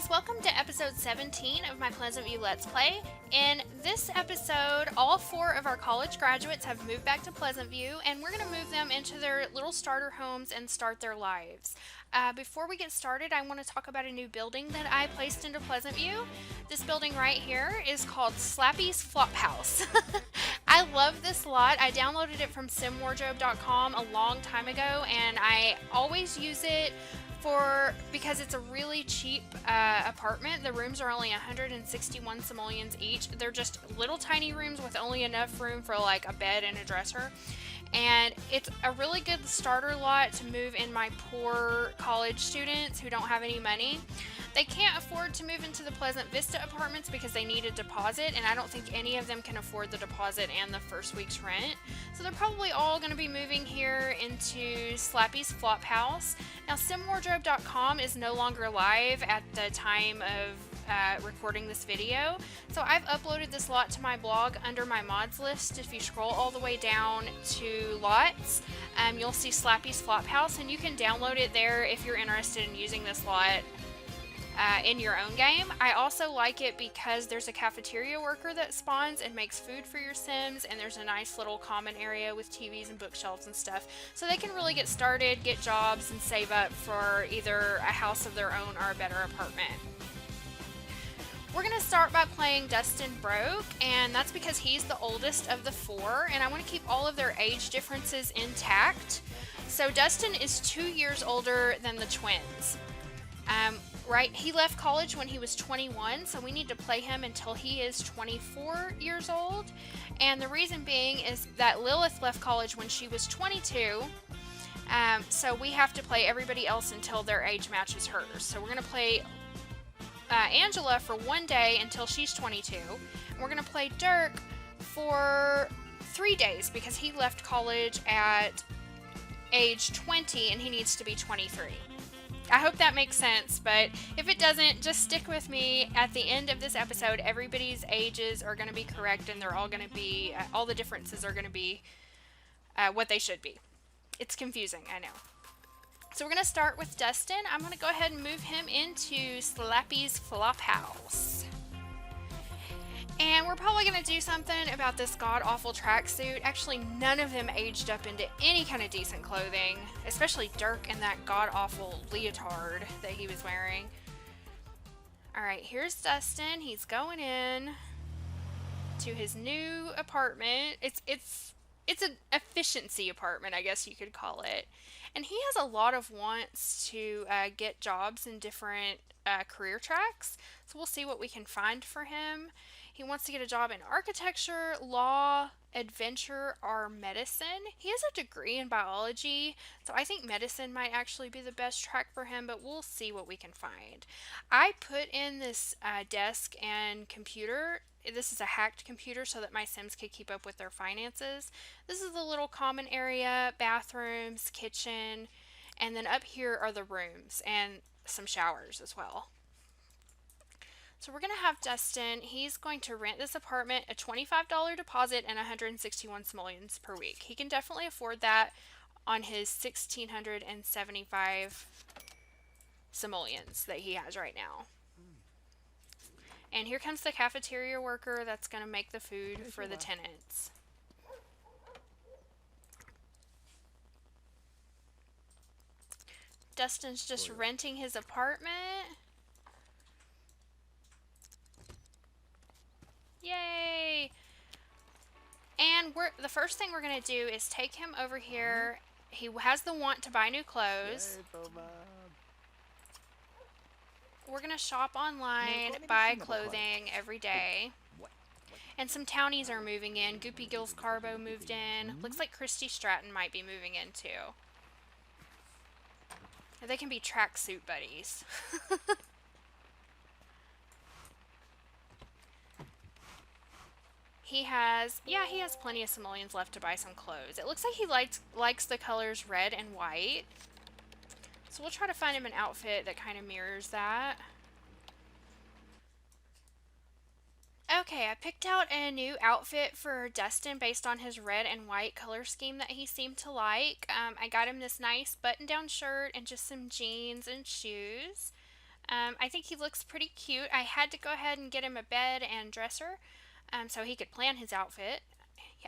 guys, welcome to episode 17 of my Pleasantview Let's Play. In this episode, all 4 of our college graduates have moved back to Pleasantview, and we're going to move them into their little starter homes and start their lives. Before we get started, I want to talk about a new building that I placed into Pleasantview. This building right here is called Slappy's Flop House. I love this lot. I downloaded it from simwardrobe.com a long time ago, and I always use it because it's a really cheap apartment. The rooms are only 161 simoleons each. They're just little tiny rooms with only enough room for like a bed and a dresser. And it's a really good starter lot to move in my poor college students who don't have any money. They can't afford to move into the Pleasant Vista apartments because they need a deposit, and I don't think any of them can afford the deposit and the first week's rent. So they're probably all going to be moving here into Slappy's Flop House. Now, simwardrobe.com is no longer live at the time of recording this video, so I've uploaded this lot to my blog under my mods list. If you scroll all the way down to lots, you'll see Slappy's Flop House, and you can download it there if you're interested in using this lot in your own game. I also like it because there's a cafeteria worker that spawns and makes food for your Sims, and there's a nice little common area with TVs and bookshelves and stuff, so they can really get started, get jobs, and save up for either a house of their own or a better apartment. We're going to start by playing Dustin Broke, and that's because he's the oldest of the 4, and I want to keep all of their age differences intact. So Dustin is 2 years older than the twins. Right, he left college when he was 21, so we need to play him until he is 24 years old. And the reason being is that Lilith left college when she was 22, so we have to play everybody else until their age matches hers. So we're going to play Angela for 1 day until she's 22. And we're going to play Dirk for 3 days because he left college at age 20 and he needs to be 23. I hope that makes sense, but if it doesn't, just stick with me. At the end of this episode, everybody's ages are going to be correct, and they're all going to be, all the differences are going to be what they should be. It's confusing, I know. So we're going to start with Dustin. I'm going to go ahead and move him into Slappy's Flop House. And we're probably going to do something about this god-awful tracksuit. Actually, none of them aged up into any kind of decent clothing, especially Dirk and that god-awful leotard that he was wearing. Alright, here's Dustin. He's going in to his new apartment. It's an efficiency apartment, I guess you could call it. And he has a lot of wants to get jobs in different career tracks, so we'll see what we can find for him. He wants to get a job in architecture, law, adventure, or medicine. He has a degree in biology, so I think medicine might actually be the best track for him, but we'll see what we can find. I put in this desk and computer. This is a hacked computer so that my Sims could keep up with their finances. This is the little common area, bathrooms, kitchen, and then up here are the rooms and some showers as well. So we're going to have Dustin. He's going to rent this apartment, a $25 deposit, and 161 simoleons per week. He can definitely afford that on his 1,675 simoleons that he has right now. And here comes the cafeteria worker that's going to make the food for the tenants. Dustin's just renting his apartment. Yay! And the first thing we're going to do is take him over here. He has the want to buy new clothes. We're going to shop online, buy clothing every day. And some townies are moving in. Goopy Gills Carbo moved in. Looks like Christy Stratton might be moving in too. They can be tracksuit buddies. He has plenty of simoleons left to buy some clothes. It looks like he likes the colors red and white. So we'll try to find him an outfit that kind of mirrors that. Okay, I picked out a new outfit for Dustin based on his red and white color scheme that he seemed to like. I got him this nice button-down shirt and just some jeans and shoes. I think he looks pretty cute. I had to go ahead and get him a bed and dresser so he could plan his outfit.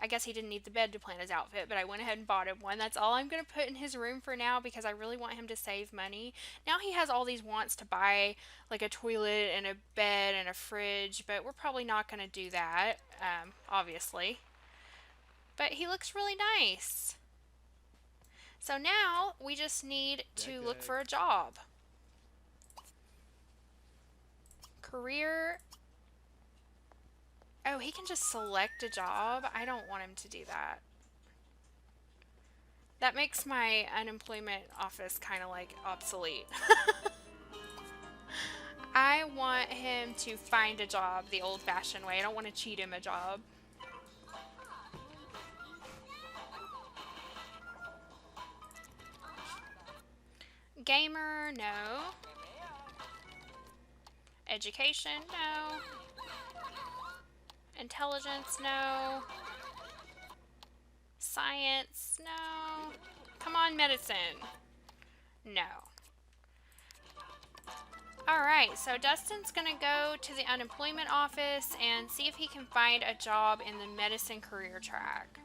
I guess he didn't need the bed to plan his outfit, but I went ahead and bought him one. That's all I'm going to put in his room for now because I really want him to save money. Now he has all these wants to buy like a toilet and a bed and a fridge, but we're probably not going to do that, obviously. But he looks really nice. So now we just need to look for a job. Career. Oh, he can just select a job. I don't want him to do that. That makes my unemployment office kind of like obsolete. I want him to find a job the old-fashioned way. I don't want to cheat him a job. Gamer, no. Education, no. Intelligence, no. Science, no. Come on, medicine. No. Alright, so Dustin's gonna go to the unemployment office and see if he can find a job in the medicine career track.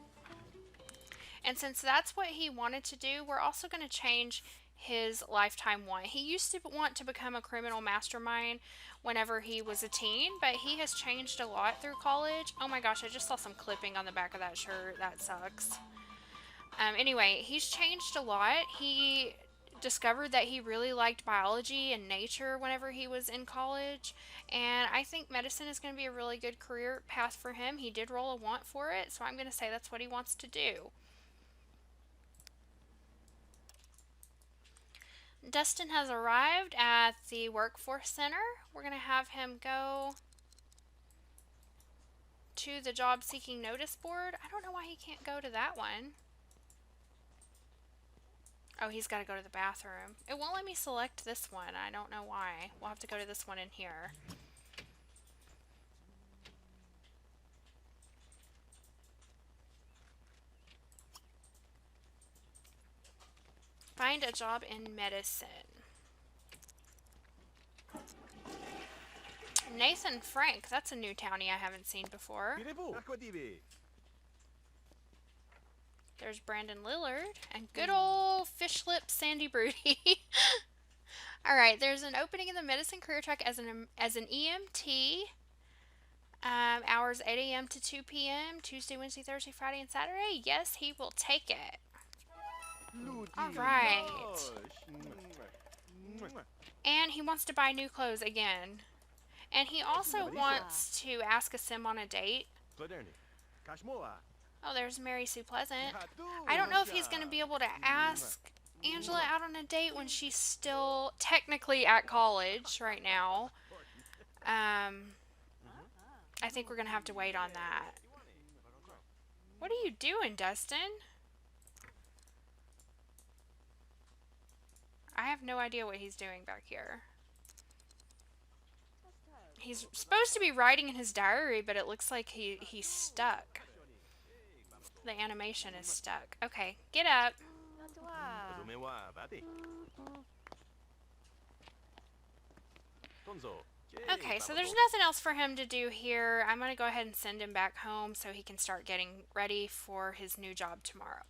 And since that's what he wanted to do, we're also going to change his lifetime want. He used to want to become a criminal mastermind whenever he was a teen, but he has changed a lot through college. Oh my gosh, I just saw some clipping on the back of that shirt. That sucks. Anyway, he's changed a lot. He discovered that he really liked biology and nature whenever he was in college, and I think medicine is going to be a really good career path for him. He did roll a want for it, so I'm going to say that's what he wants to do. Dustin has arrived at the workforce center. We're going to have him go to the job seeking notice board. I don't know why he can't go to that one. Oh, he's got to go to the bathroom. It won't let me select this one. I don't know why. We'll have to go to this one in here. Find a job in medicine. Nathan Frank, that's a new townie I haven't seen before. There's Brandon Lillard and good old fish lips Sandy Broody. Alright, there's an opening in the medicine career track as an EMT. Hours 8 a.m. to 2 p.m. Tuesday, Wednesday, Thursday, Friday, and Saturday. Yes, he will take it. Alright. And he wants to buy new clothes again. And he also wants to ask a sim on a date. Oh, there's Mary Sue Pleasant. I don't know if he's going to be able to ask Angela out on a date when she's still technically at college right now. I think we're going to have to wait on that. What are you doing, Dustin? I have no idea what he's doing back here. He's supposed to be writing in his diary, but it looks like he's stuck. The animation is stuck. Okay, get up. Okay, so there's nothing else for him to do here. I'm going to go ahead and send him back home so he can start getting ready for his new job tomorrow.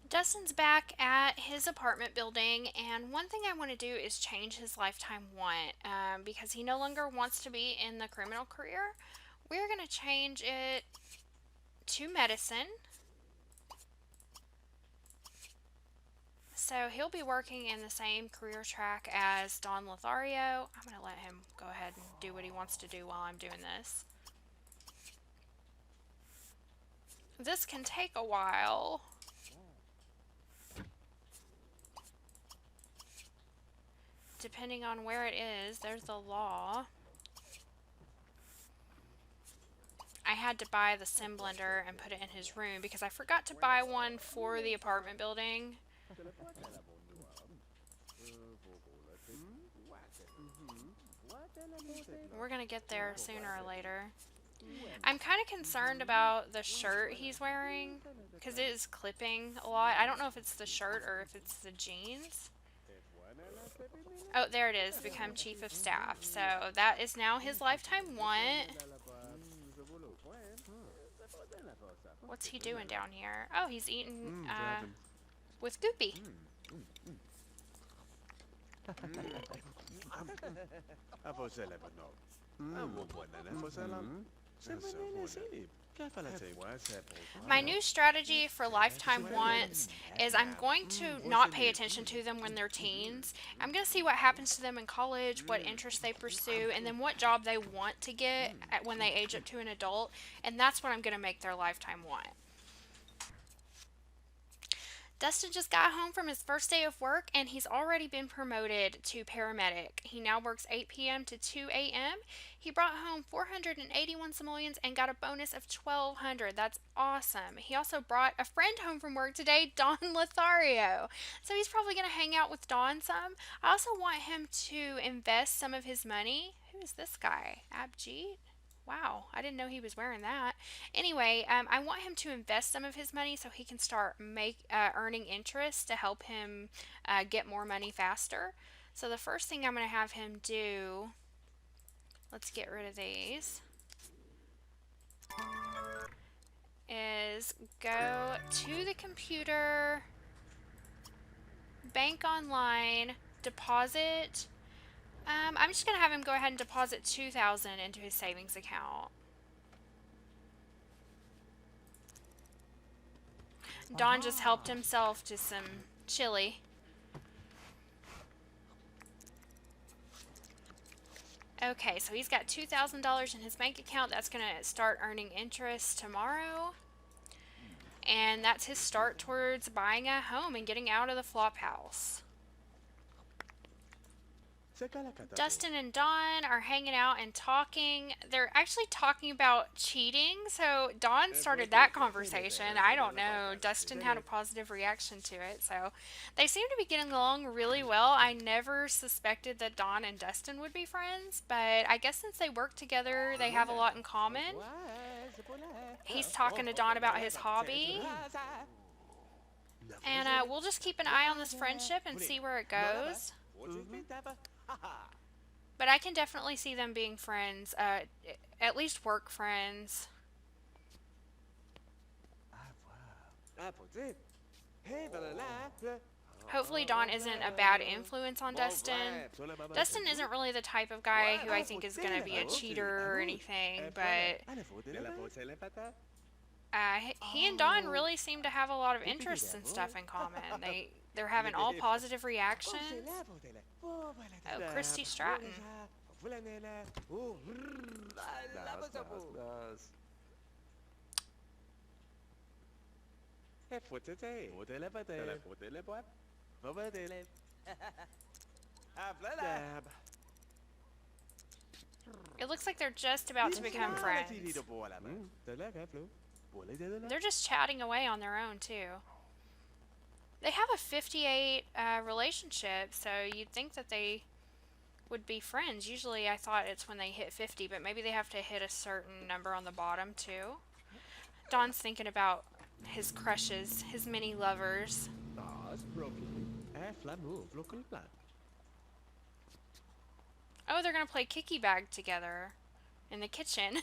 Dustin's back at his apartment building, and one thing I want to do is change his lifetime want because he no longer wants to be in the criminal career. We're going to change it to medicine. So he'll be working in the same career track as Don Lothario. I'm going to let him go ahead and do what he wants to do while I'm doing this. This can take a while. Depending on where it is, there's the law. I had to buy the sim blender and put it in his room because I forgot to buy one for the apartment building. We're gonna get there sooner or later. I'm kind of concerned about the shirt he's wearing because it is clipping a lot. I don't know if it's the shirt or if it's the jeans. Oh, there it is. Become chief of staff. So that is now his lifetime want. What's he doing down here? Oh, he's eating with Goopy. My new strategy for lifetime wants is I'm going to not pay attention to them when they're teens. I'm going to see what happens to them in college, what interests they pursue, and then what job they want to get when they age up to an adult, and that's what I'm going to make their lifetime want. Dustin just got home from his first day of work and he's already been promoted to paramedic. He now works 8 p.m. to 2 a.m. He brought home 481 simoleons and got a bonus of 1,200. That's awesome. He also brought a friend home from work today, Don Lothario. So he's probably going to hang out with Don some. I also want him to invest some of his money. Who is this guy? Abjeet? Wow, I didn't know he was wearing that. Anyway, I want him to invest some of his money so he can start earning interest to help him get more money faster. So the first thing I'm going to have him do, let's get rid of these, is go to the computer, bank online, deposit. I'm just going to have him go ahead and deposit $2,000 into his savings account. Don just helped himself to some chili. Okay, so he's got $2,000 in his bank account. That's going to start earning interest tomorrow. And that's his start towards buying a home and getting out of the flop house. Dustin and Dawn are hanging out and talking. They're actually talking about cheating. So Dawn started that conversation. I don't know. Dustin had a positive reaction to it. So they seem to be getting along really well. I never suspected that Dawn and Dustin would be friends. But I guess since they work together, they have a lot in common. He's talking to Dawn about his hobby. And we'll just keep an eye on this friendship and see where it goes. But I can definitely see them being friends, at least work friends. Hopefully Dawn isn't a bad influence on Dustin. Dustin isn't really the type of guy who I think is going to be a cheater or anything, but he and Dawn really seem to have a lot of interests and stuff in common. They're having all positive reactions. Oh, Christy Stratton. It looks like they're just about to become friends. They're just chatting away on their own, too. They have a 58 relationship, so you'd think that they would be friends. Usually I thought it's when they hit 50, but maybe they have to hit a certain number on the bottom, too. Don's thinking about his crushes, his mini lovers. Oh, they're going to play kicky bag together in the kitchen.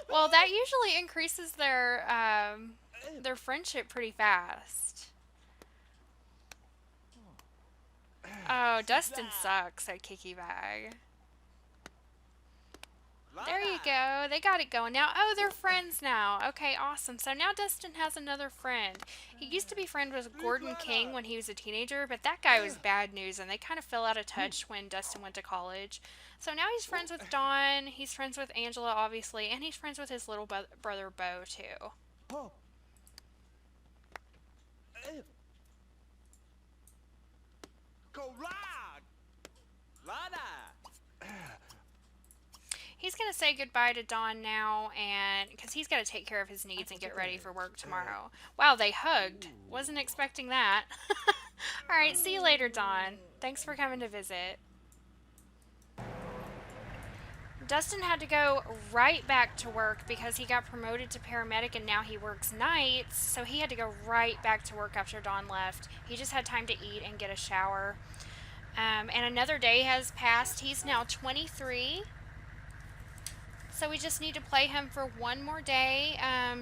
Well, that usually increases their friendship pretty fast. Oh, Dustin sucks at kicky bag. There you go. They got it going now. Oh, they're friends now. Okay, awesome. So now Dustin has another friend. He used to be friends with Gordon King when he was a teenager, but that guy was bad news, and they kind of fell out of touch when Dustin went to college. So now he's friends with Dawn. He's friends with Angela, obviously, and he's friends with his little brother, Bo, too. He's going to say goodbye to Dawn now, and because he's got to take care of his needs and get ready for work tomorrow. Wow, they hugged. Wasn't expecting that. Alright, see you later, Dawn. Thanks for coming to visit. Dustin had to go right back to work because he got promoted to paramedic and now he works nights, so he had to go right back to work after Dawn left. He just had time to eat and get a shower. And another day has passed. He's now 23. So we just need to play him for one more day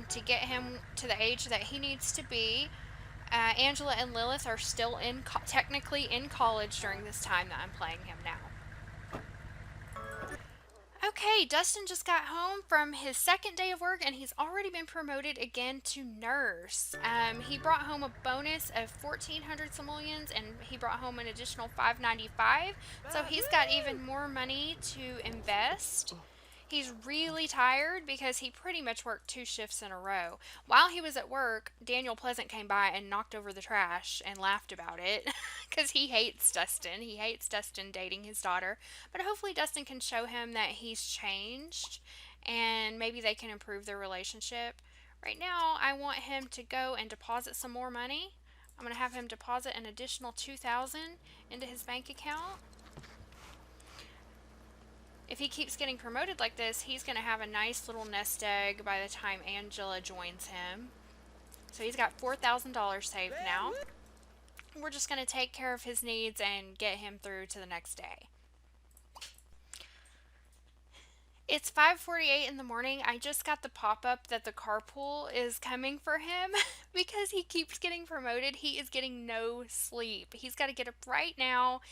to get him to the age that he needs to be. Angela and Lilith are still technically in college during this time that I'm playing him now. Okay, Dustin just got home from his second day of work and he's already been promoted again to nurse. He brought home a bonus of 1,400 simoleons and he brought home an additional 595. So he's got even more money to invest. He's really tired because he pretty much worked 2 shifts in a row. While he was at work, Daniel Pleasant came by and knocked over the trash and laughed about it because he hates Dustin. He hates Dustin dating his daughter. But hopefully Dustin can show him that he's changed and maybe they can improve their relationship. Right now, I want him to go and deposit some more money. I'm going to have him deposit an additional 2,000 into his bank account. If he keeps getting promoted like this, he's going to have a nice little nest egg by the time Angela joins him. So he's got $4,000 saved now. We're just going to take care of his needs and get him through to the next day. It's 5:48 in the morning. I just got the pop-up that the carpool is coming for him because he keeps getting promoted. He is getting no sleep. He's got to get up right now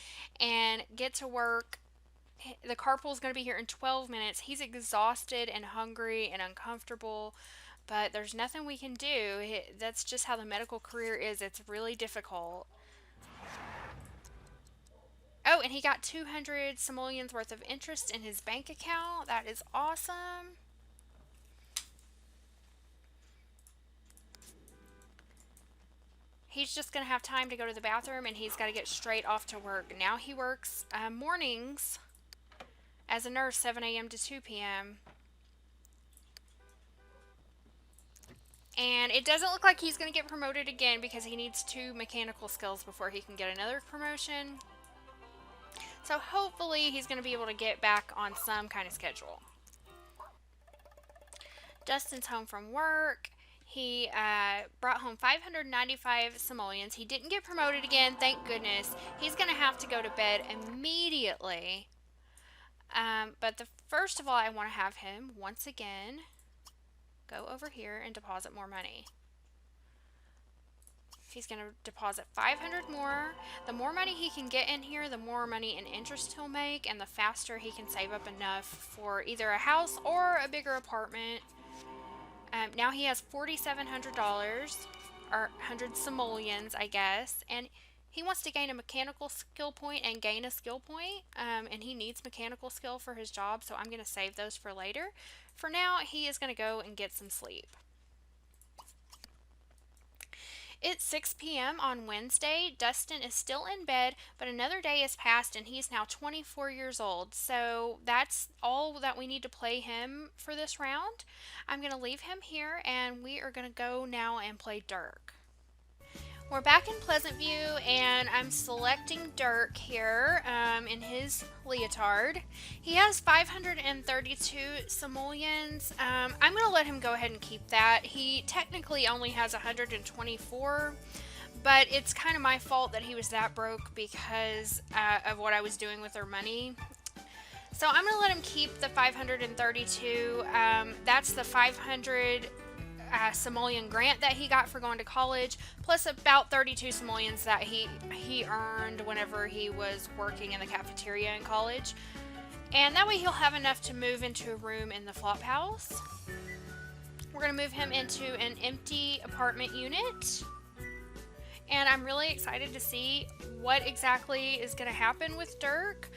and get to work. The carpool is going to be here in 12 minutes. He's exhausted and hungry and uncomfortable, but there's nothing we can do. That's just how the medical career is. It's really difficult. Oh, and he got 200 simoleons worth of interest in his bank account. That is awesome. He's just going to have time to go to the bathroom and he's got to get straight off to work. Now he works mornings as a nurse, 7 a.m. to 2 p.m. And it doesn't look like he's going to get promoted again because he needs 2 mechanical skills before he can get another promotion. So hopefully he's going to be able to get back on some kind of schedule. Dustin's home from work. He brought home 595 simoleons. He didn't get promoted again, thank goodness. He's going to have to go to bed immediately. But first of all, I want to have him, once again, go over here and deposit more money. He's going to deposit 500 more. The more money he can get in here, the more money and interest he'll make, and the faster he can save up enough for either a house or a bigger apartment. Now he has $4,700, or 100 simoleons, I guess, and he wants to gain a mechanical skill point and gain a skill point, and he needs mechanical skill for his job, so I'm going to save those for later. For now, he is going to go and get some sleep. It's 6 p.m. on Wednesday. Dustin is still in bed, but another day has passed and he's now 24 years old. So that's all that we need to play him for this round. I'm going to leave him here and we are going to go now and play Dirk. We're back in Pleasantview and I'm selecting Dirk here in his leotard. He has 532 simoleons. I'm going to let him go ahead and keep that. He technically only has 124, but it's kind of my fault that he was that broke because of what I was doing with their money. So I'm going to let him keep the 532. That's the 500 simoleon grant that he got for going to college, plus about 32 simoleons that he earned whenever he was working in the cafeteria in college. And that way he'll have enough to move into a room in the flop house. We're going to move him into an empty apartment unit. And I'm really excited to see what exactly is going to happen with Dirk.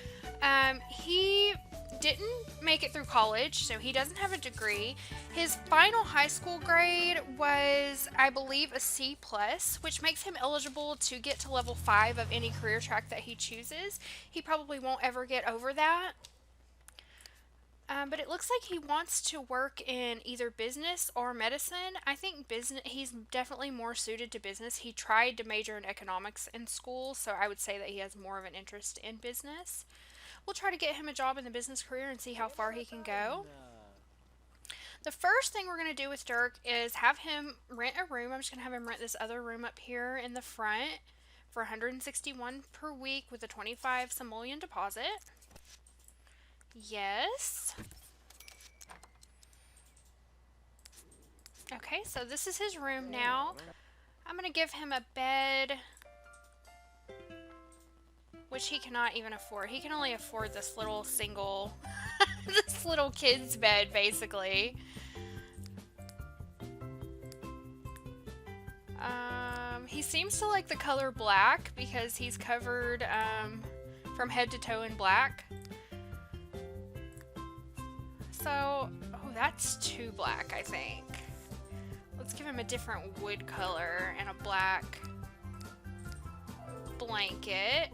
He didn't make it through college, so he doesn't have a degree. His final high school grade was, I believe, a C+, which makes him eligible to get to level 5 of any career track that he chooses. He probably won't ever get over that. But it looks like he wants to work in either business or medicine. I think business. He's definitely more suited to business. He tried to major in economics in school, so I would say that he has more of an interest in business. We'll try to get him a job in the business career and see how far he can go. The first thing we're going to do with Dirk is have him rent a room. I'm just going to have him rent this other room up here in the front for 161 per week with a 25 simoleon deposit. Yes. Okay, so this is his room now. I'm going to give him a bed, which he cannot even afford. He can only afford this little single, this little kid's bed, basically. He seems to like the color black because he's covered from head to toe in black. So, oh, that's too black, I think. Let's give him a different wood color and a black blanket.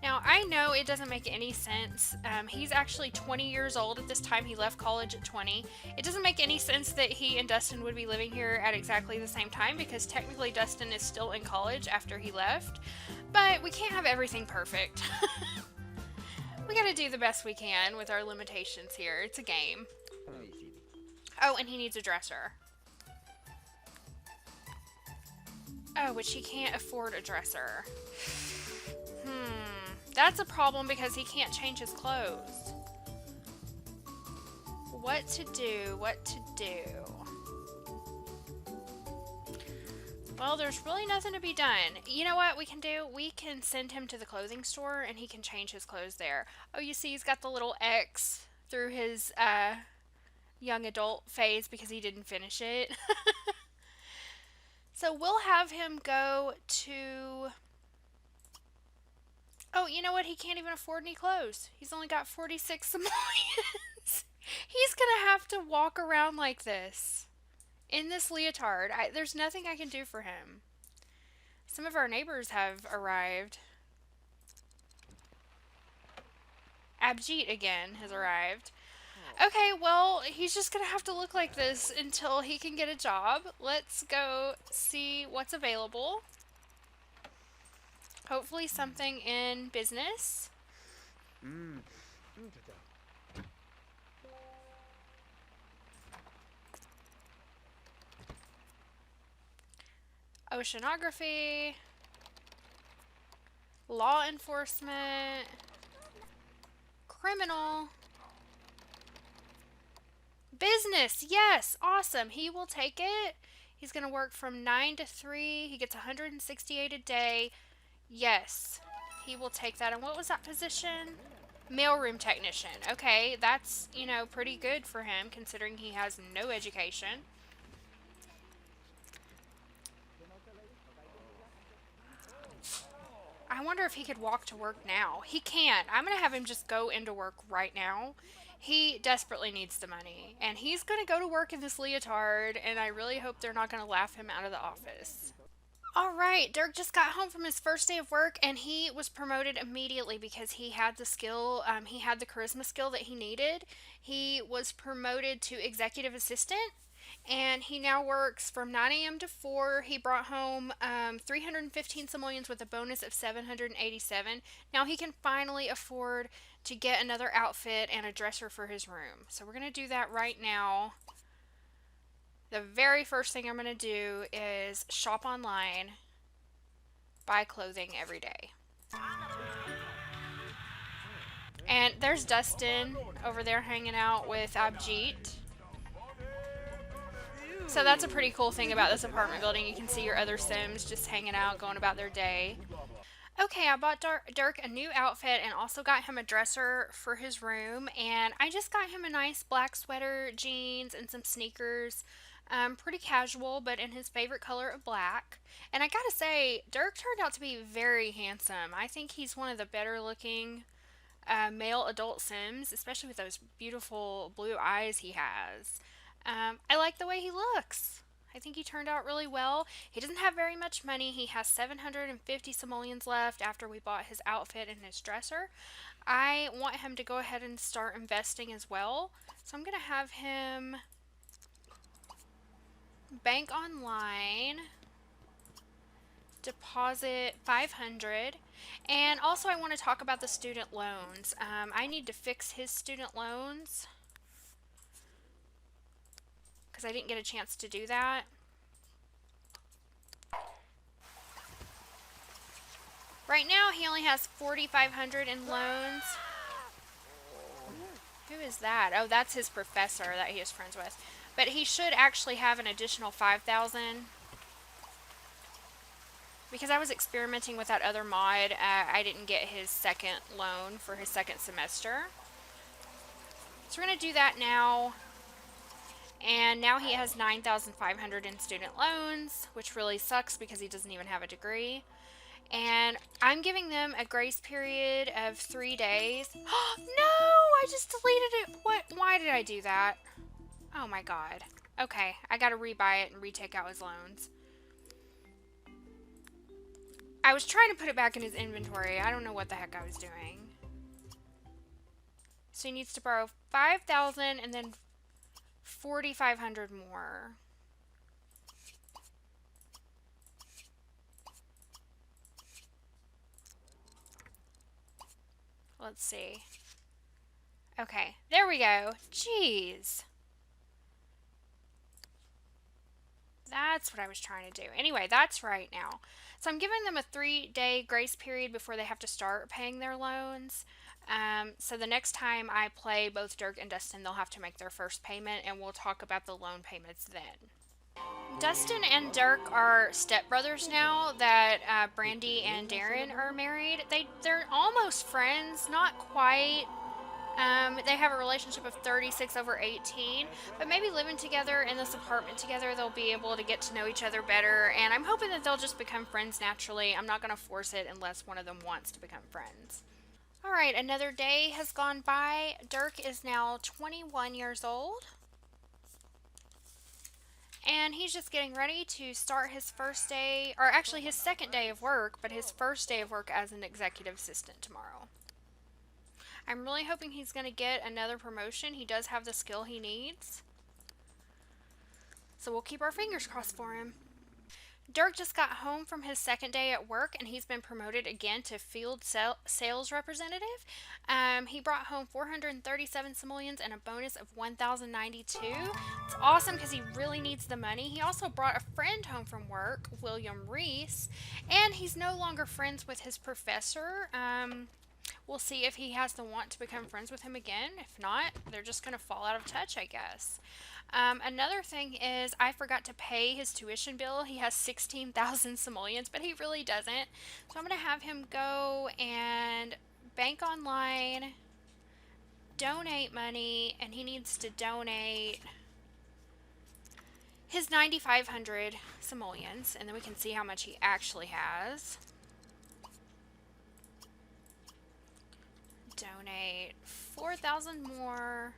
Now, I know it doesn't make any sense. He's actually 20 years old at this time. He left college at 20. It doesn't make any sense that he and Dustin would be living here at exactly the same time because technically Dustin is still in college after he left. But we can't have everything perfect. We gotta do the best we can with our limitations here. It's a game. Oh, and he needs a dresser. Oh, which he can't afford a dresser. That's a problem because he can't change his clothes. What to do? What to do? Well, there's really nothing to be done. You know what we can do? We can send him to the clothing store and he can change his clothes there. Oh, you see he's got the little X through his young adult phase because he didn't finish it. So we'll have him go to... Oh, you know what? He can't even afford any clothes. He's only got 46 simoleons. He's gonna have to walk around like this. In this leotard. There's nothing I can do for him. Some of our neighbors have arrived. Abjeet again has arrived. Okay, well, he's just gonna have to look like this until he can get a job. Let's go see what's available. Hopefully something in business. Oceanography. Law enforcement. Criminal. Business, yes, awesome. He will take it. He's going to work from 9 to 3. He gets 168 a day. Yes, he will take that. And what was that position? Mailroom technician. Okay, that's, you know, pretty good for him considering he has no education. I wonder if he could walk to work now. He can't. I'm going to have him just go into work right now. He desperately needs the money. And he's going to go to work in this leotard, and I really hope they're not going to laugh him out of the office. Alright, Dirk just got home from his first day of work, and he was promoted immediately because he had the skill, he had the charisma skill that he needed. He was promoted to executive assistant, and he now works from 9 a.m. to 4. He brought home 315 simoleons with a bonus of 787. Now he can finally afford to get another outfit and a dresser for his room. So we're going to do that right now. The very first thing I'm going to do is shop online, buy clothing every day. And there's Dustin over there hanging out with Abjeet. So that's a pretty cool thing about this apartment building. You can see your other Sims just hanging out, going about their day. Okay, I bought Dirk a new outfit and also got him a dresser for his room. And I just got him a nice black sweater, jeans, and some sneakers. Pretty casual, but in his favorite color of black. And I gotta say, Dirk turned out to be very handsome. I think he's one of the better looking male adult Sims, especially with those beautiful blue eyes he has. I like the way he looks. I think he turned out really well. He doesn't have very much money. He has 750 simoleons left after we bought his outfit and his dresser. I want him to go ahead and start investing as well. So I'm going to have him bank online, deposit 500, and also I want to talk about the student loans. I need to fix his student loans because I didn't get a chance to do that. Right now, he only has 4,500 in loans. Who is that? Oh, that's his professor that he is friends with. But he should actually have an additional 5,000. Because I was experimenting with that other mod, I didn't get his second loan for his second semester. So we're going to do that now. And now he has 9,500 in student loans, which really sucks because he doesn't even have a degree. And I'm giving them a grace period of 3 days. No, I just deleted it. What? Why did I do that? Oh my god. Okay, I gotta rebuy it and retake out his loans. I was trying to put it back in his inventory. I don't know what the heck I was doing. So he needs to borrow 5,000 and then 4,500 more. Let's see. Okay, there we go. Jeez. That's what I was trying to do. Anyway, that's right now. So I'm giving them a 3-day grace period before they have to start paying their loans. So the next time I play both Dirk and Dustin, they'll have to make their first payment, and we'll talk about the loan payments then. Dustin and Dirk are stepbrothers now that Brandy and Darren are married. They're almost friends, not quite. They have a relationship of 36/18, but maybe living together in this apartment together, they'll be able to get to know each other better, and I'm hoping that they'll just become friends naturally. I'm not going to force it unless one of them wants to become friends. Alright, another day has gone by. Dirk is now 21 years old, and he's just getting ready to start his first day, or actually his second day of work, but his first day of work as an executive assistant tomorrow. I'm really hoping he's going to get another promotion. He does have the skill he needs. So we'll keep our fingers crossed for him. Dirk just got home from his second day at work, and he's been promoted again to field sales representative. He brought home 437 simoleons and a bonus of 1,092. It's awesome because he really needs the money. He also brought a friend home from work, William Reese, and he's no longer friends with his professor. We'll see if he has the want to become friends with him again. If not, they're just going to fall out of touch, I guess. Another thing is I forgot to pay his tuition bill. He has 16,000 simoleons, but he really doesn't. So I'm going to have him go and bank online, donate money, and he needs to donate his 9,500 simoleons, and then we can see how much he actually has. Donate 4,000 more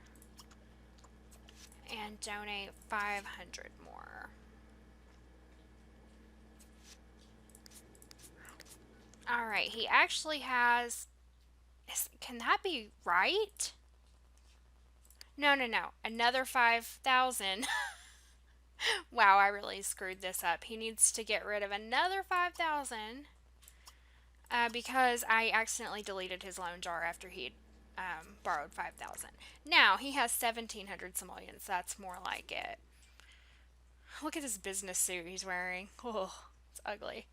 and donate 500 more. Alright, he actually has... Can that be right? No. Another 5,000. Wow, I really screwed this up. He needs to get rid of another 5,000. Because I accidentally deleted his loan jar after he'd borrowed 5,000. Now he has 1,700 simoleons. That's more like it. Look at this business suit he's wearing. Oh, it's ugly.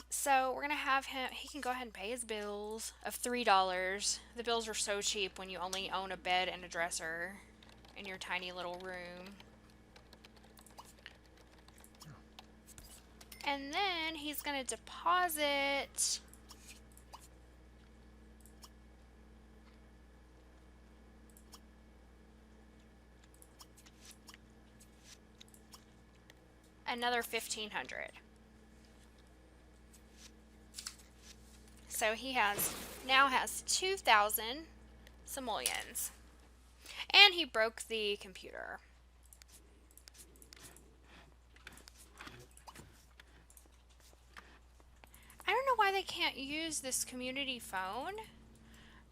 So we're gonna have him. He can go ahead and pay his bills of $3. The bills are so cheap when you only own a bed and a dresser in your tiny little room. And then he's going to deposit another 1,500. So he now has 2,000 simoleons. And he broke the computer. I don't know why they can't use this community phone.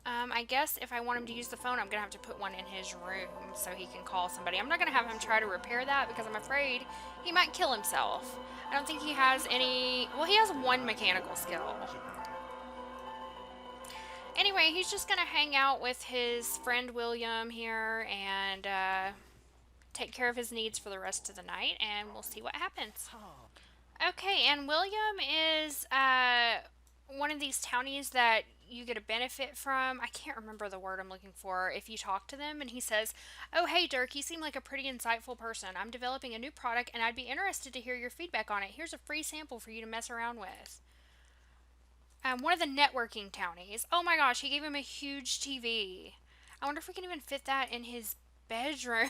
I guess if I want him to use the phone, I'm going to have to put one in his room so he can call somebody. I'm not going to have him try to repair that because I'm afraid he might kill himself. I don't think he has any... Well, he has one mechanical skill. Anyway, he's just going to hang out with his friend William here and take care of his needs for the rest of the night, and we'll see what happens. Okay, and William is one of these townies that you get a benefit from. I can't remember the word I'm looking for. If you talk to them, and he says, "Oh, hey, Dirk, you seem like a pretty insightful person. I'm developing a new product, and I'd be interested to hear your feedback on it. Here's a free sample for you to mess around with." One of the networking townies. Oh my gosh, he gave him a huge TV. I wonder if we can even fit that in his bedroom.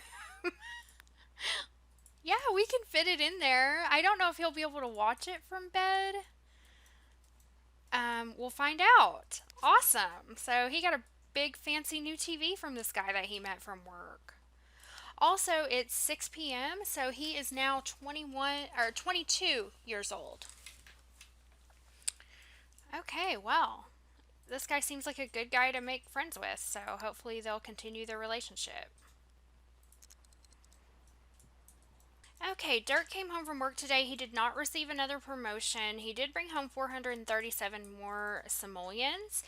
Yeah, we can fit it in there. I don't know if he'll be able to watch it from bed. We'll find out. Awesome. So he got a big fancy new TV from this guy that he met from work. Also, it's 6 p.m., so he is now 21 or 22 years old. Okay, well, this guy seems like a good guy to make friends with, so hopefully they'll continue their relationship. Okay, Dirk came home from work today. He did not receive another promotion. He did bring home 437 more simoleons.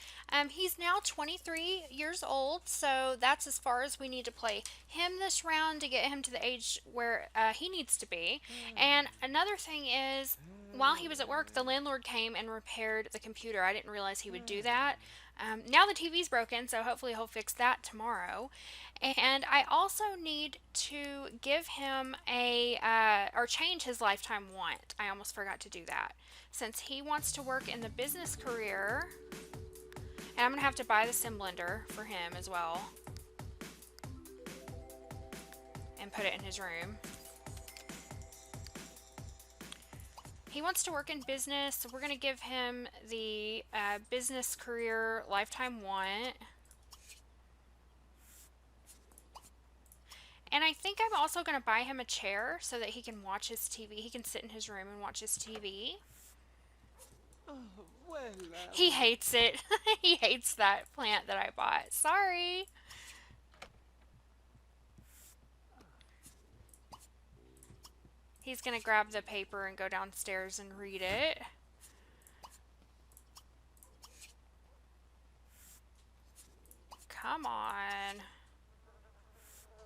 He's now 23 years old, so that's as far as we need to play him this round to get him to the age where he needs to be. And another thing is, while he was at work, the landlord came and repaired the computer. I didn't realize he would do that. Now the TV's broken, so hopefully he'll fix that tomorrow. And I also need to give him or change his lifetime want. I almost forgot to do that. Since he wants to work in the business career, and I'm going to have to buy the sim blender for him as well. And put it in his room. He wants to work in business, so we're going to give him the business career lifetime want. And I think I'm also going to buy him a chair so that he can watch his TV. He can sit in his room and watch his TV. Oh, well, he hates it. He hates that plant that I bought. Sorry. He's going to grab the paper and go downstairs and read it. Come on.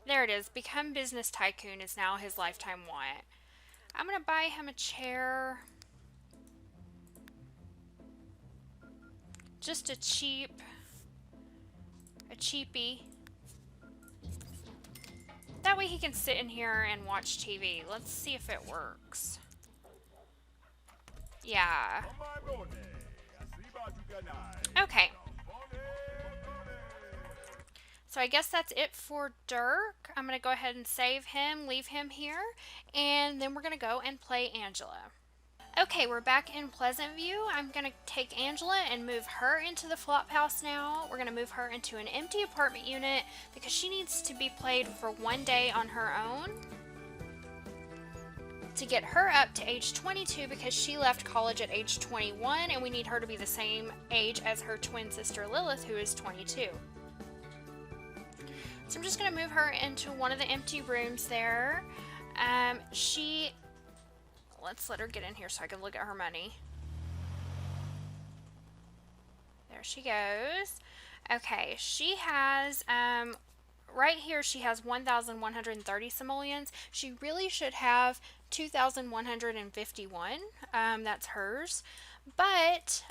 There it is. Become business tycoon is now his lifetime want. I'm going to buy him a chair. Just a cheapie. That way he can sit in here and watch TV. Let's see if it works. Yeah. Okay. So I guess that's it for Dirk. I'm going to go ahead and save him, leave him here, and then we're going to go and play Angela. Okay, we're back in Pleasantview. I'm going to take Angela and move her into the flop house now. We're going to move her into an empty apartment unit because she needs to be played for one day on her own to get her up to age 22 because she left college at age 21 and we need her to be the same age as her twin sister Lilith, who is 22. So I'm just going to move her into one of the empty rooms there. Let's let her get in here so I can look at her money. There she goes. Okay, she has, right here she has 1,130 simoleons. She really should have 2,151. That's hers. But,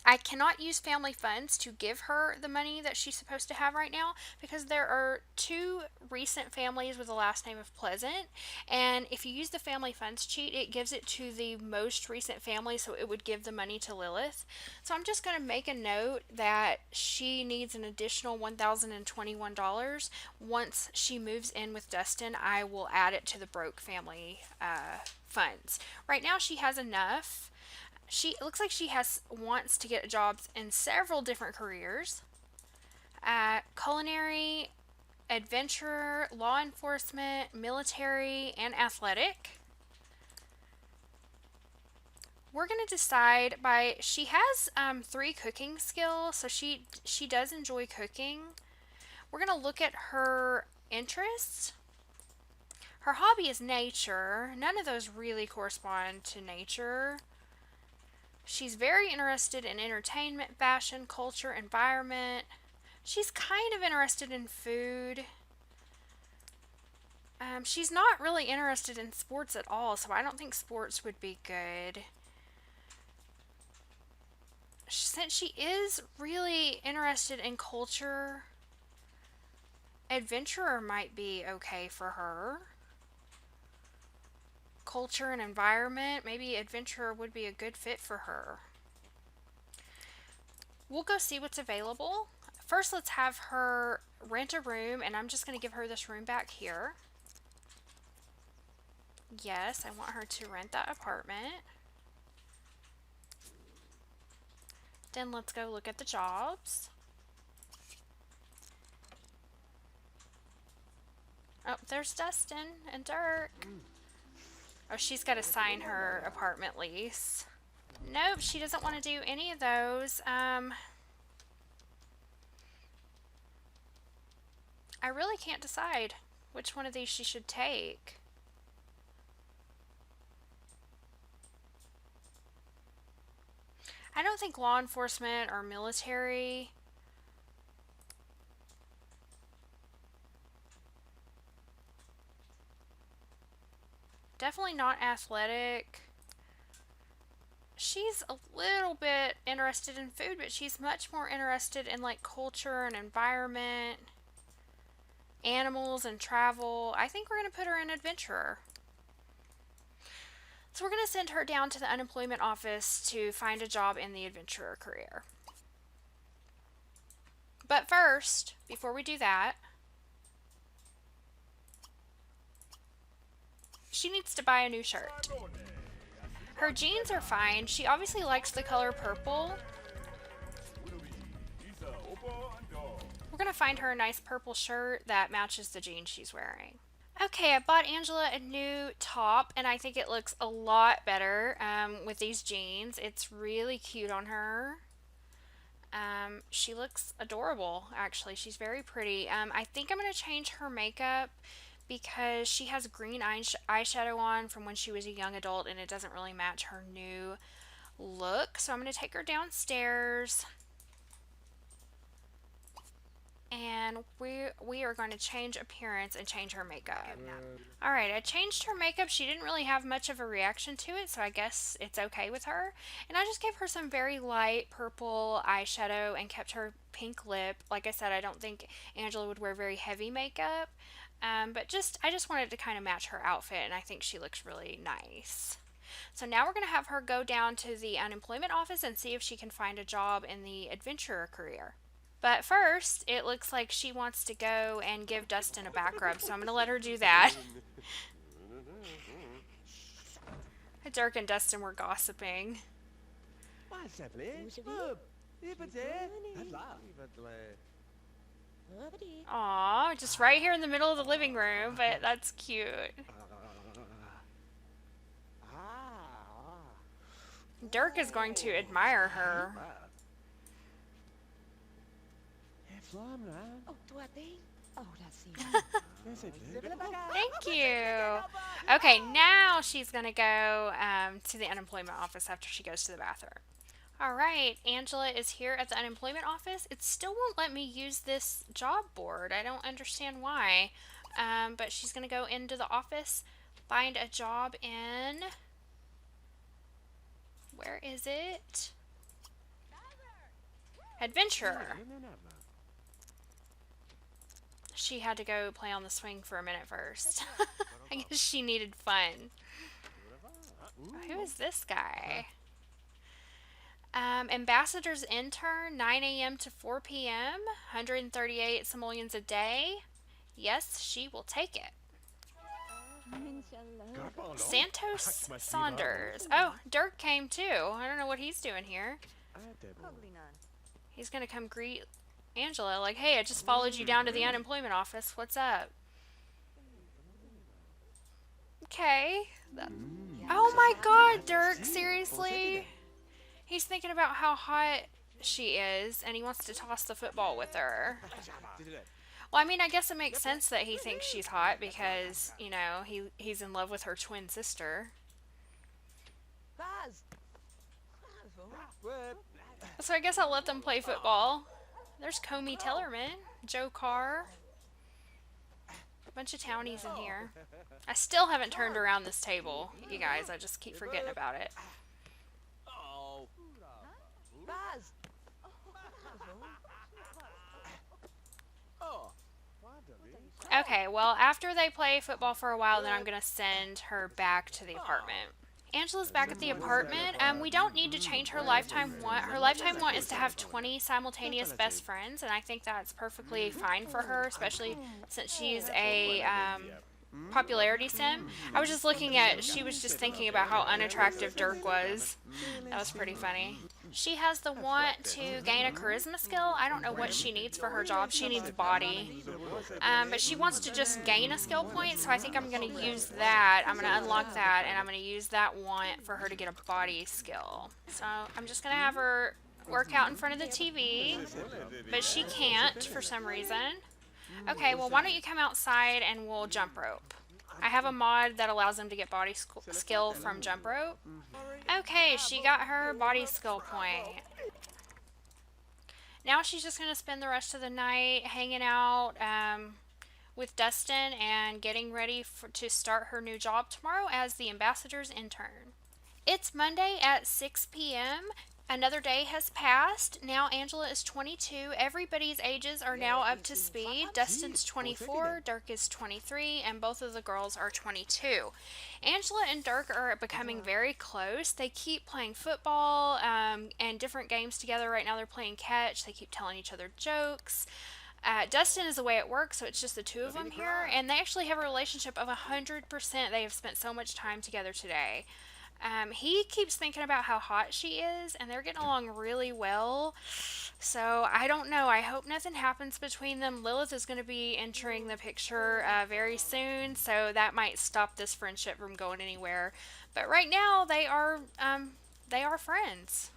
I cannot use family funds to give her the money that she's supposed to have right now because there are two recent families with the last name of Pleasant, and if you use the family funds cheat, it gives it to the most recent family, so it would give the money to Lilith. So I'm just going to make a note that she needs an additional $1,021. Once she moves in with Dustin, I will add it to the broke family funds. Right now she has enough. It looks like she wants to get jobs in several different careers. Culinary, adventurer, law enforcement, military, and athletic. We're going to decide she has 3 cooking skills, so she does enjoy cooking. We're going to look at her interests. Her hobby is nature. None of those really correspond to nature. She's very interested in entertainment, fashion, culture, environment. She's kind of interested in food. She's not really interested in sports at all, so I don't think sports would be good. Since she is really interested in culture, adventurer might be okay for her. Culture and environment, maybe adventurer would be a good fit for her. We'll go see what's available. First, let's have her rent a room, and I'm just going to give her this room back here. Yes, I want her to rent that apartment. Then let's go look at the jobs. Oh, there's Dustin and Dirk. Oh, she's got to sign her apartment lease. Nope, she doesn't want to do any of those. I really can't decide which one of these she should take. I don't think law enforcement or military. Definitely not athletic. She's a little bit interested in food, but she's much more interested in like culture and environment, animals and travel. I think we're going to put her in adventurer. So we're going to send her down to the unemployment office to find a job in the adventurer career. But first, before we do that, she needs to buy a new shirt. Her jeans are fine. She obviously likes the color purple. We're going to find her a nice purple shirt that matches the jeans she's wearing. Okay, I bought Angela a new top, and I think it looks a lot better with these jeans. It's really cute on her. She looks adorable, actually. She's very pretty. I think I'm going to change her makeup because she has green eyeshadow on from when she was a young adult, and it doesn't really match her new look. So I'm going to take her downstairs. And we are going to change appearance and change her makeup. Alright, I changed her makeup. She didn't really have much of a reaction to it, so I guess it's okay with her. And I just gave her some very light purple eyeshadow and kept her pink lip. Like I said, I don't think Angela would wear very heavy makeup. But I just wanted to kind of match her outfit, and I think she looks really nice. So now we're going to have her go down to the unemployment office and see if she can find a job in the adventurer career. But first, it looks like she wants to go and give Dustin a back rub, so I'm going to let her do that. Dirk and Dustin were gossiping. Aw, just right here in the middle of the living room, but that's cute. Dirk is going to admire her. Thank you. Okay, now she's going to go to the unemployment office after she goes to the bathroom. Alright, Angela is here at the unemployment office. It still won't let me use this job board. I don't understand why. But she's going to go into the office, find a job in... Where is it? Adventurer. She had to go play on the swing for a minute first. I guess she needed fun. Who is this guy? Ambassador's intern, 9 a.m. to 4 p.m., 138 simoleons a day. Yes, she will take it. Santos Saunders. Oh, Dirk came too. I don't know what he's doing here. He's gonna come greet Angela like, hey, I just followed you down to the unemployment office. What's up? Okay. Oh my god, Dirk, seriously? He's thinking about how hot she is, and he wants to toss the football with her. Well, I mean, I guess it makes sense that he thinks she's hot because, you know, he's in love with her twin sister. So I guess I'll let them play football. There's Comey Tellerman, Joe Carr. Bunch of townies in here. I still haven't turned around this table, you guys. I just keep forgetting about it. Okay, well, after they play football for a while, then I'm going to send her back to the apartment. Angela's back at the apartment. We don't need to change her lifetime want. Her lifetime want is to have 20 simultaneous best friends, and I think that's perfectly fine for her, especially since she's a popularity sim. I was just looking at, she was just thinking about how unattractive Dirk was. That was pretty funny. She has the want to gain a charisma skill. I don't know what she needs for her job. She needs body. But she wants to just gain a skill point, so I think I'm going to use that. I'm going to unlock that, and I'm going to use that want for her to get a body skill. So I'm just going to have her work out in front of the TV, but she can't for some reason. Okay, well, why don't you come outside and we'll jump rope. I have a mod that allows them to get body skill from jump rope. Okay, she got her body skill point. Now she's just going to spend the rest of the night hanging out with Dustin and getting ready to start her new job tomorrow as the ambassador's intern. It's Monday at 6 p.m. Another day has passed. Now Angela is 22. Everybody's ages are now up to speed. Dustin's 24, Dirk is 23, and both of the girls are 22. Angela and Dirk are becoming very close. They keep playing football and different games together. Right now they're playing catch. They keep telling each other jokes. Dustin is away at work, so it's just the two of them here, and they actually have a relationship of 100%. They have spent so much time together today. He keeps thinking about how hot she is, and they're getting along really well. So, I don't know. I hope nothing happens between them. Lilith is going to be entering the picture very soon, so that might stop this friendship from going anywhere. But right now, they are friends,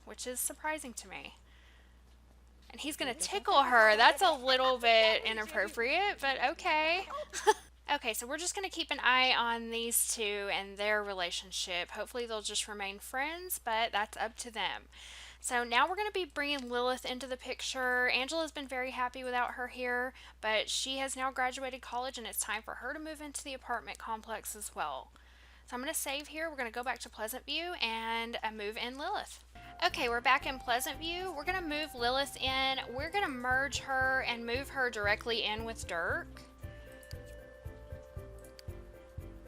which is surprising to me. And he's going to tickle her. That's a little bit inappropriate, but okay. Okay, so we're just going to keep an eye on these two and their relationship. Hopefully they'll just remain friends, but that's up to them. So now we're going to be bringing Lilith into the picture. Angela's been very happy without her here, but she has now graduated college and it's time for her to move into the apartment complex as well. So I'm going to save here. We're going to go back to Pleasantview and move in Lilith. Okay, we're back in Pleasantview. We're going to move Lilith in. We're going to merge her and move her directly in with Dirk,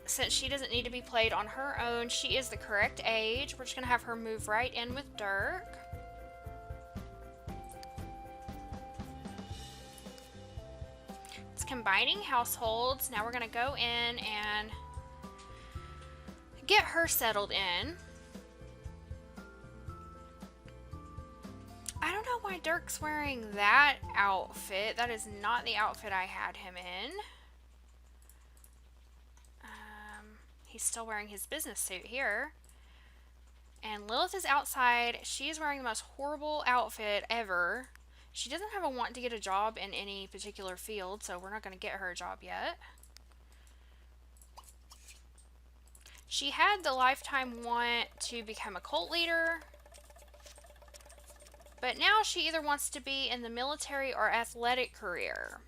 since she doesn't need to be played on her own. She is the correct age. We're just going to have her move right in with Dirk. It's combining households. Now we're going to go in and get her settled in. I don't know why Dirk's wearing that outfit. That is not the outfit I had him in. He's still wearing his business suit here. And Lilith is outside. She's wearing the most horrible outfit ever. She doesn't have a want to get a job in any particular field, so we're not going to get her a job yet. She had the lifetime want to become a cult leader, but now she either wants to be in the military or athletic career.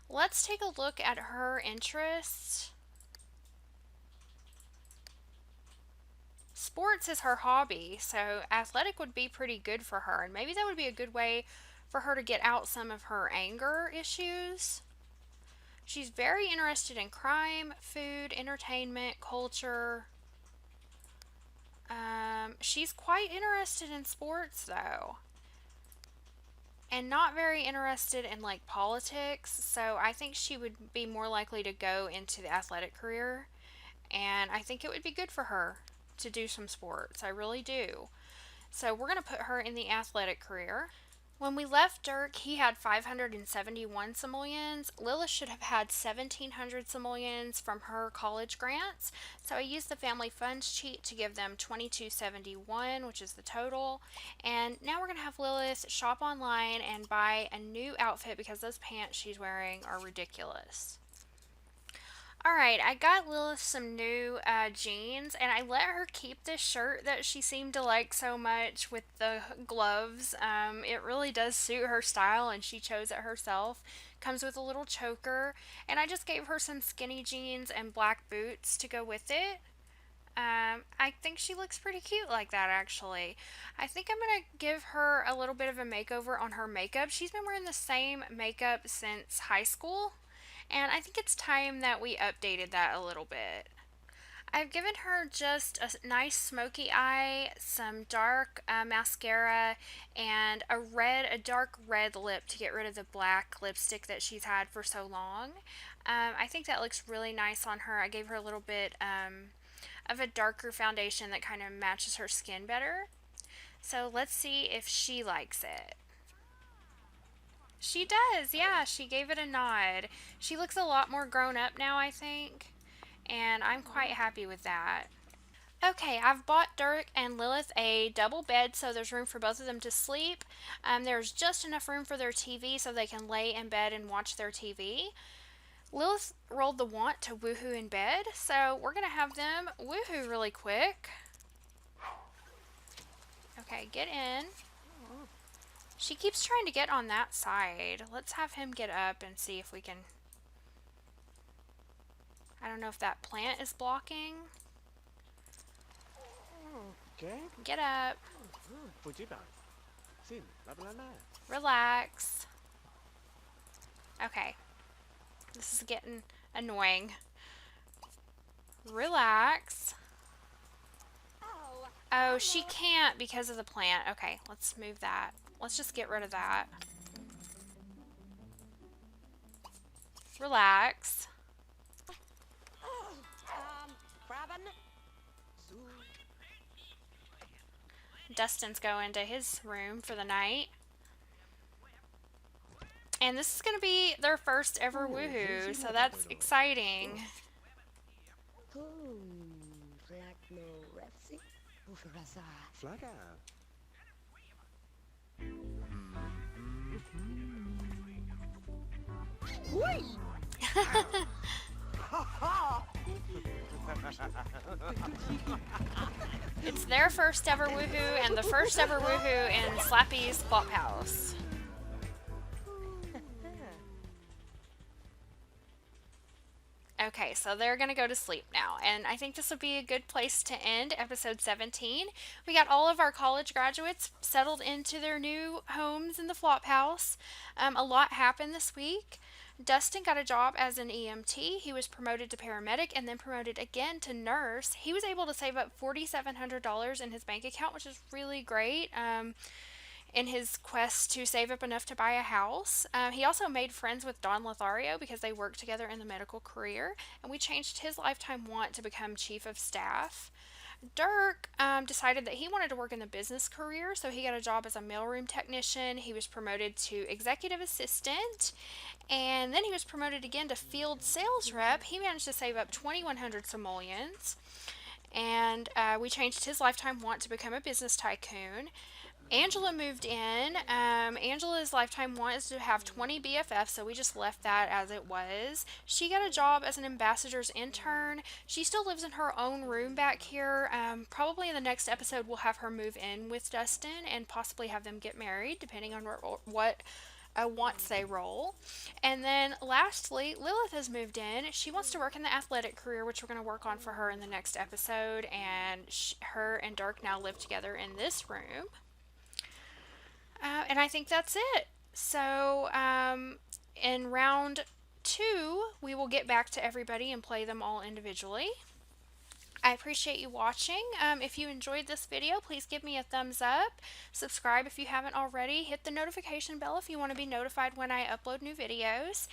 Let's take a look at her interests. Sports is her hobby, so athletic would be pretty good for her, and maybe that would be a good way for her to get out some of her anger issues. She's very interested in crime, food, entertainment, culture. She's quite interested in sports, though, and not very interested in like politics, so I think she would be more likely to go into the athletic career, and I think it would be good for her to do some sports. I really do. So we're going to put her in the athletic career. When we left Dirk, he had 571 simoleons. Lilith should have had 1,700 simoleons from her college grants. So I used the family funds cheat to give them 2,271, which is the total. And now we're going to have Lilith shop online and buy a new outfit because those pants she's wearing are ridiculous. Alright, I got Lilith some new jeans, and I let her keep this shirt that she seemed to like so much with the gloves. It really does suit her style, and she chose it herself. Comes with a little choker, and I just gave her some skinny jeans and black boots to go with it. I think she looks pretty cute like that, actually. I think I'm gonna give her a little bit of a makeover on her makeup. She's been wearing the same makeup since high school, and I think it's time that we updated that a little bit. I've given her just a nice smoky eye, some dark mascara, and a dark red lip to get rid of the black lipstick that she's had for so long. I think that looks really nice on her. I gave her a little bit of a darker foundation that kind of matches her skin better. So let's see if she likes it. She does, yeah, she gave it a nod. She looks a lot more grown up now, I think, and I'm quite happy with that. Okay, I've bought Dirk and Lilith a double bed so there's room for both of them to sleep. There's just enough room for their TV so they can lay in bed and watch their TV. Lilith rolled the want to woohoo in bed, so we're going to have them woohoo really quick. Okay, get in. She keeps trying to get on that side. Let's have him get up and see if we can... I don't know if that plant is blocking. Get up. Relax. Okay. This is getting annoying. Relax. Oh, she can't because of the plant. Okay, let's move that. Let's just get rid of that. Relax. Dustin's going to his room for the night. And this is going to be their first ever woohoo, so that's exciting. It's their first ever woohoo and the first ever woohoo in Slappy's Flop House. Okay, so they're going to go to sleep now, and I think this would be a good place to end episode 17. We got all of our college graduates settled into their new homes in the flop house. A lot happened this week. Dustin got a job as an EMT. He was promoted to paramedic and then promoted again to nurse. He was able to save up $4,700 in his bank account, which is really great. In his quest to save up enough to buy a house. He also made friends with Don Lothario because they worked together in the medical career, and we changed his lifetime want to become chief of staff. Dirk decided that he wanted to work in the business career, so he got a job as a mailroom technician. He was promoted to executive assistant, and then he was promoted again to field sales rep. He managed to save up 2,100 simoleons, and we changed his lifetime want to become a business tycoon. Angela moved in. Angela's lifetime want is to have 20 BFFs, so we just left that as it was. She got a job as an ambassador's intern. She still lives in her own room back here. Probably in the next episode, we'll have her move in with Dustin and possibly have them get married, depending on what wants they roll. And then lastly, Lilith has moved in. She wants to work in the athletic career, which we're going to work on for her in the next episode. And her and Dirk now live together in this room. And I think that's it. So, in round 2, we will get back to everybody and play them all individually. I appreciate you watching. If you enjoyed this video, please give me a thumbs up. Subscribe if you haven't already. Hit the notification bell if you want to be notified when I upload new videos.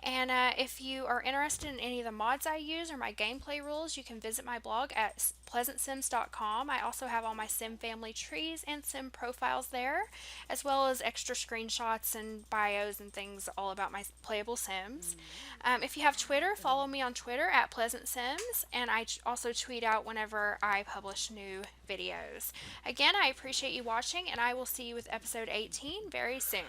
And if you are interested in any of the mods I use or my gameplay rules, you can visit my blog at PleasantSims.com. I also have all my sim family trees and sim profiles there, as well as extra screenshots and bios and things all about my playable sims. If you have Twitter, follow me on Twitter at PleasantSims, and I also tweet out whenever I publish new videos. Again, I appreciate you watching, and I will see you with episode 18 very soon.